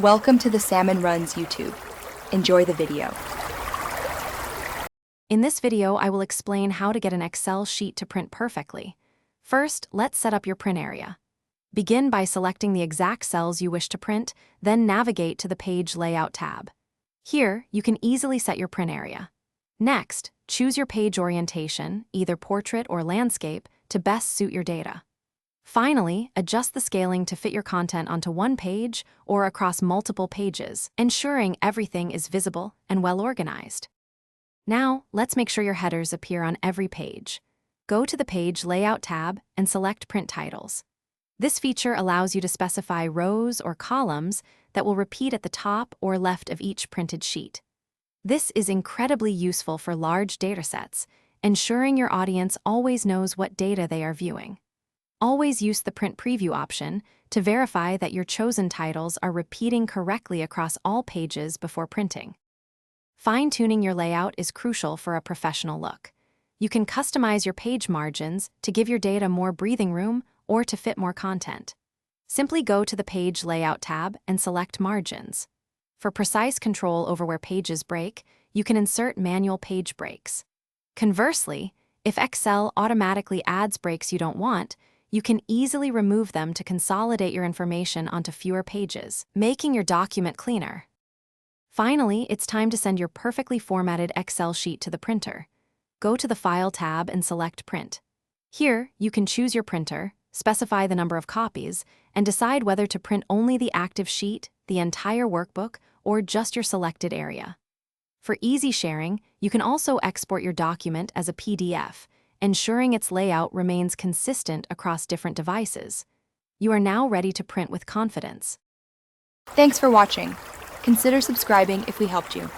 Welcome to the Salmon Runs YouTube. Enjoy the video. In this video, I will explain how to get an Excel sheet to print perfectly. First, let's set up your print area. Begin by selecting the exact cells you wish to print, then navigate to the Page Layout tab. Here, you can easily set your print area. Next, choose your page orientation, either portrait or landscape, to best suit your data. Finally, adjust the scaling to fit your content onto one page or across multiple pages, ensuring everything is visible and well organized. Now, let's make sure your headers appear on every page. Go to the Page Layout tab and select Print Titles. This feature allows you to specify rows or columns that will repeat at the top or left of each printed sheet. This is incredibly useful for large datasets, ensuring your audience always knows what data they are viewing. Always use the Print Preview option to verify that your chosen titles are repeating correctly across all pages before printing. Fine-tuning your layout is crucial for a professional look. You can customize your page margins to give your data more breathing room or to fit more content. Simply go to the Page Layout tab and select Margins. For precise control over where pages break, you can insert manual page breaks. Conversely, if Excel automatically adds breaks you don't want, you can easily remove them to consolidate your information onto fewer pages, making your document cleaner. Finally, it's time to send your perfectly formatted Excel sheet to the printer. Go to the File tab and select Print. Here, you can choose your printer, specify the number of copies, and decide whether to print only the active sheet, the entire workbook, or just your selected area. For easy sharing, you can also export your document as a PDF, ensuring its layout remains consistent across different devices. You are now ready to print with confidence. Thanks for watching. Consider subscribing if we helped you.